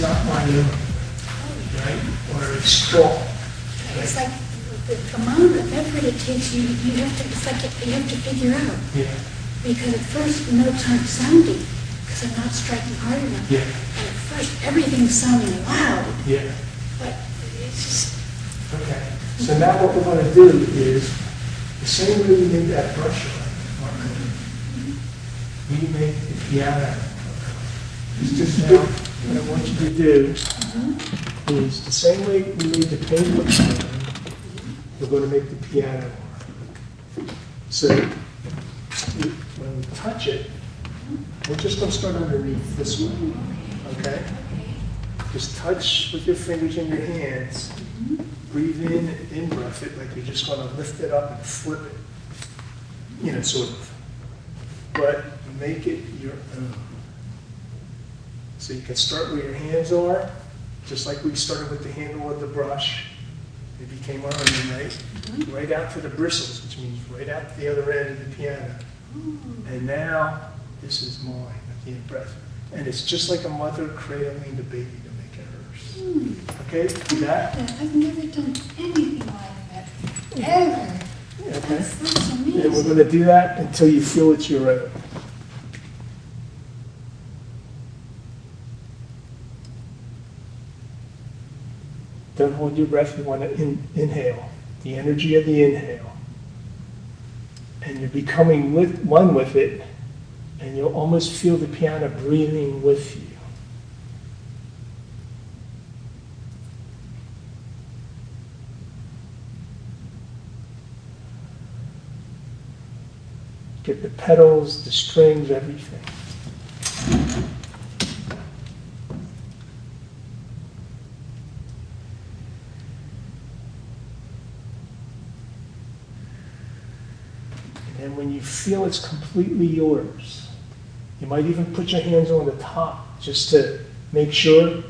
not my own, right? Or it's strong. It's like the amount of effort it takes you, it's like you have to figure out. Yeah. Because at first notes aren't sounding, because I'm not striking hard enough. Yeah. And at first everything's sounding loud. Yeah. But it's just... Okay. So now what we're going to do is, the same way we made that brush line, we make the piano. It's just now, what I want you to do is, the same way we made the paintbrush line, we're going to make the piano. So, when we touch it, we're just going to start underneath this way, okay? Just touch with your fingers and your hands. Breathe in and in-breath it like you're just going to lift it up and flip it, you know, sort of. But make it your own. So you can start where your hands are, just like we started with the handle of the brush. It became our own, right? Right out to the bristles, which means right out to the other end of the piano. And now, this is mine at the in-breath. And it's just like a mother cradling the baby to make it hers. Okay, do that. I've never done anything like that, ever. Okay. That's amazing. And we're going to do that until you feel it's your own. Don't hold your breath. You want to inhale, the energy of the inhale. And you're becoming one with it, and you'll almost feel the piano breathing with you. Get the pedals, the strings, everything. And when you feel it's completely yours, you might even put your hands on the top just to make sure.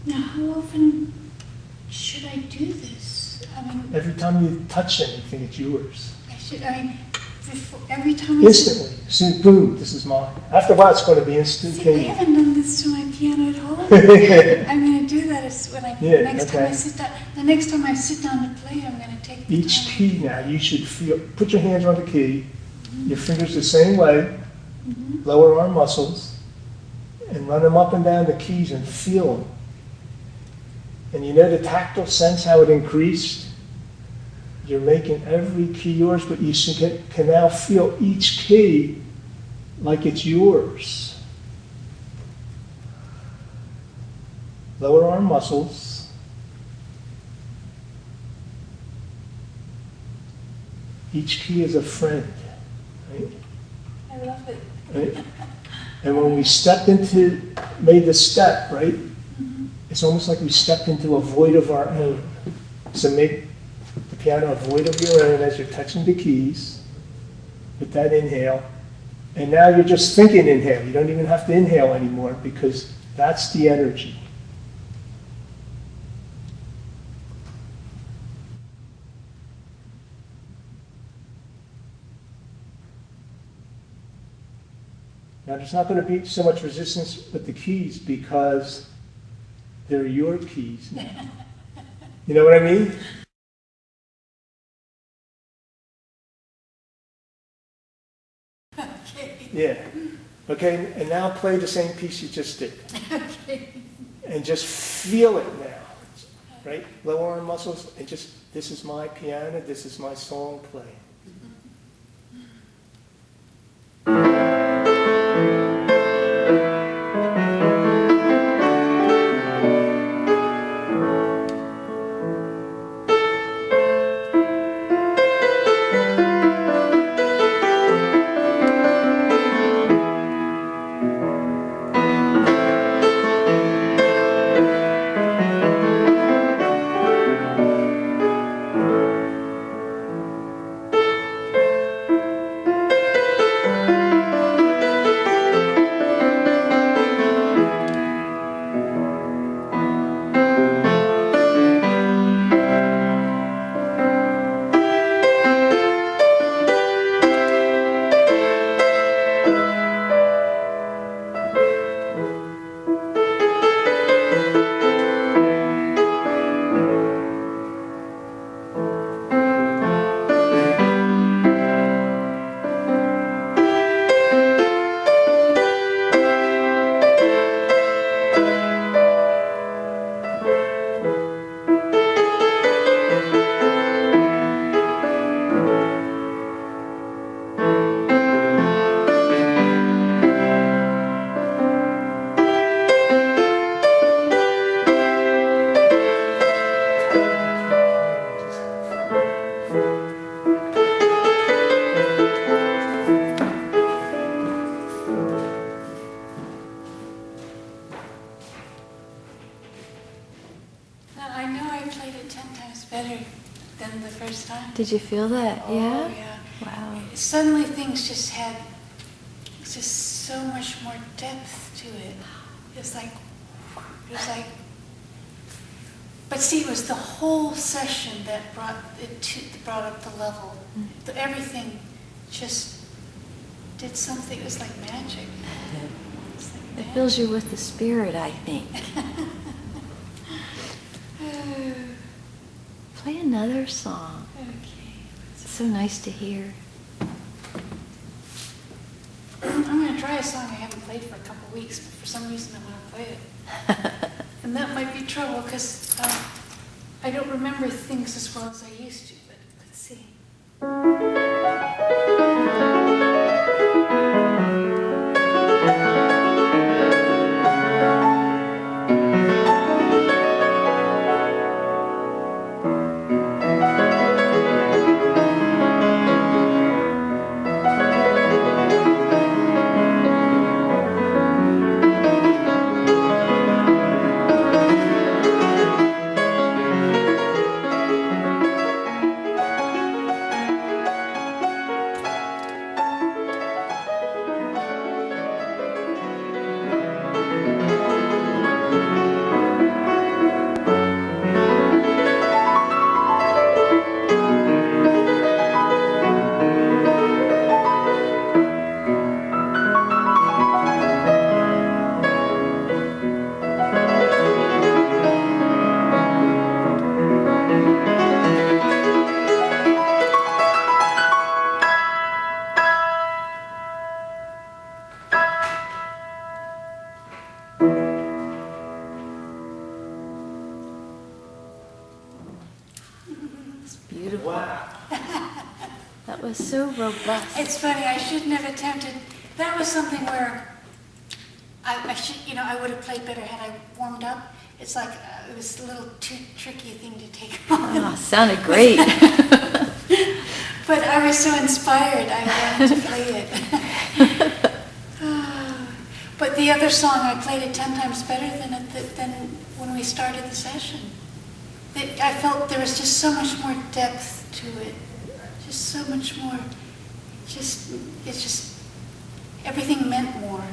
Now, how often should I do this? I mean, Every time you touch anything, it's yours. Every time Instantly. Soon, boom, this is mine. After a while, it's going to be I instantaneous. haven't done this to my piano at all. I'm going to do that when next time I sit down. The next time I sit down to play, I'm going to take the Each time. key now, you should feel, put your hands on the key, your fingers the same way, lower arm muscles, and run them up and down the keys and feel them. And you know the tactile sense, how it increased? You're making every key yours, but you can now feel each key like it's yours. Lower arm muscles. Each key is a friend, right? I love it. Right? And when we made the step, right? It's almost like we stepped into a void of our own. So make the piano a void of your own as you're touching the keys with that inhale. And now you're just thinking inhale. You don't even have to inhale anymore because that's the energy. Now there's not going to be so much resistance with the keys because they're your keys now. You know what I mean? Okay. Yeah. Okay, and now play the same piece you just did. Okay. And just feel it now. Right? Lower arm muscles, and just, this is my piano, this is my song playing. I know I played it 10 times better than the first time. Did you feel that? Oh, Yeah? yeah. Wow. Suddenly things just had just so much more depth to it. It was like, but see, it was the whole session that brought up the level. Everything just did something. It was like magic. It fills you with the Spirit, I think. Play another song. Okay. It's so nice to hear. I'm going to try a song I haven't played for a couple of weeks, but for some reason I want to play it. And that might be trouble because I don't remember things as well as I used to, but let's see. It's beautiful. Wow. That was so robust. It's funny, I shouldn't have attempted. That was something where I should, I would have played better had I warmed up. It's like it was a little too tricky a thing to take on. Oh, sounded great. But I was so inspired, I wanted to play it. But the other song, I played it 10 times better than when we started the session. I felt there was just so much more depth to it. Just so much more. Everything meant more.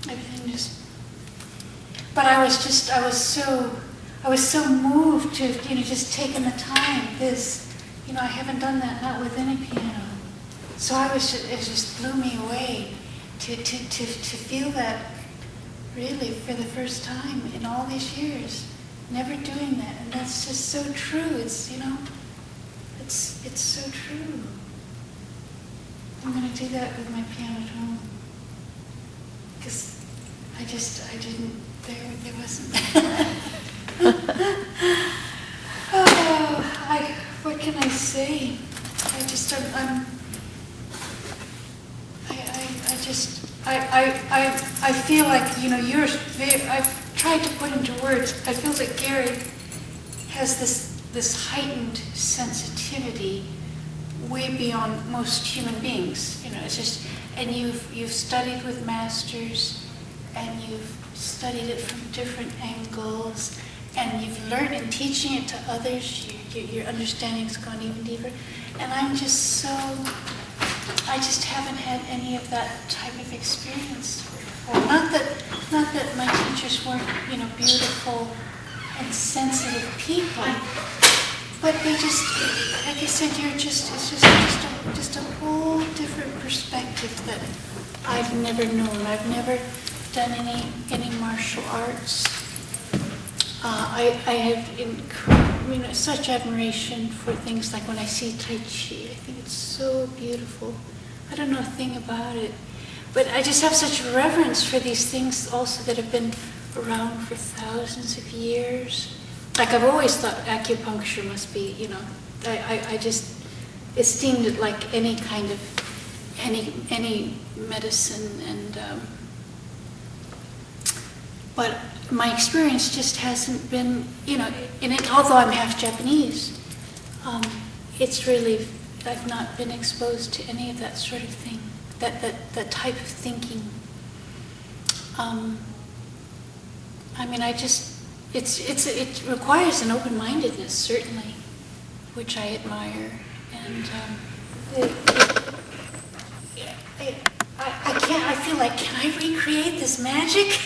Everything just. But I was so moved to, just taking the time. I haven't done that, not with any piano. So it just blew me away to feel that really for the first time in all these years, never doing that. And that's just so true. It's so true. I'm going to do that with my piano at home. Because I didn't, there wasn't. What can I say? I feel like, I've tried to put into words, I feel that Gary has this heightened sensitivity way beyond most human beings. It's just, and you've studied with masters, and you've studied it from different angles, and you've learned in teaching it to others, your understanding's gone even deeper. And I just haven't had any of that type of experience before. Not that my teachers weren't, beautiful and sensitive people, but they just, like I said, it's just a whole different perspective that I've never known. I've never done any martial arts. I have such admiration for things like when I see Tai Chi. I think it's so beautiful. I don't know a thing about it, but I just have such reverence for these things also that have been around for thousands of years. Like I've always thought acupuncture must be, I just esteemed it like any kind of, any medicine, and but my experience just hasn't been, although I'm half Japanese, it's really, I've not been exposed to any of that sort of thing, that type of thinking. It requires an open-mindedness, certainly, which I admire, and I feel like, can I recreate this magic?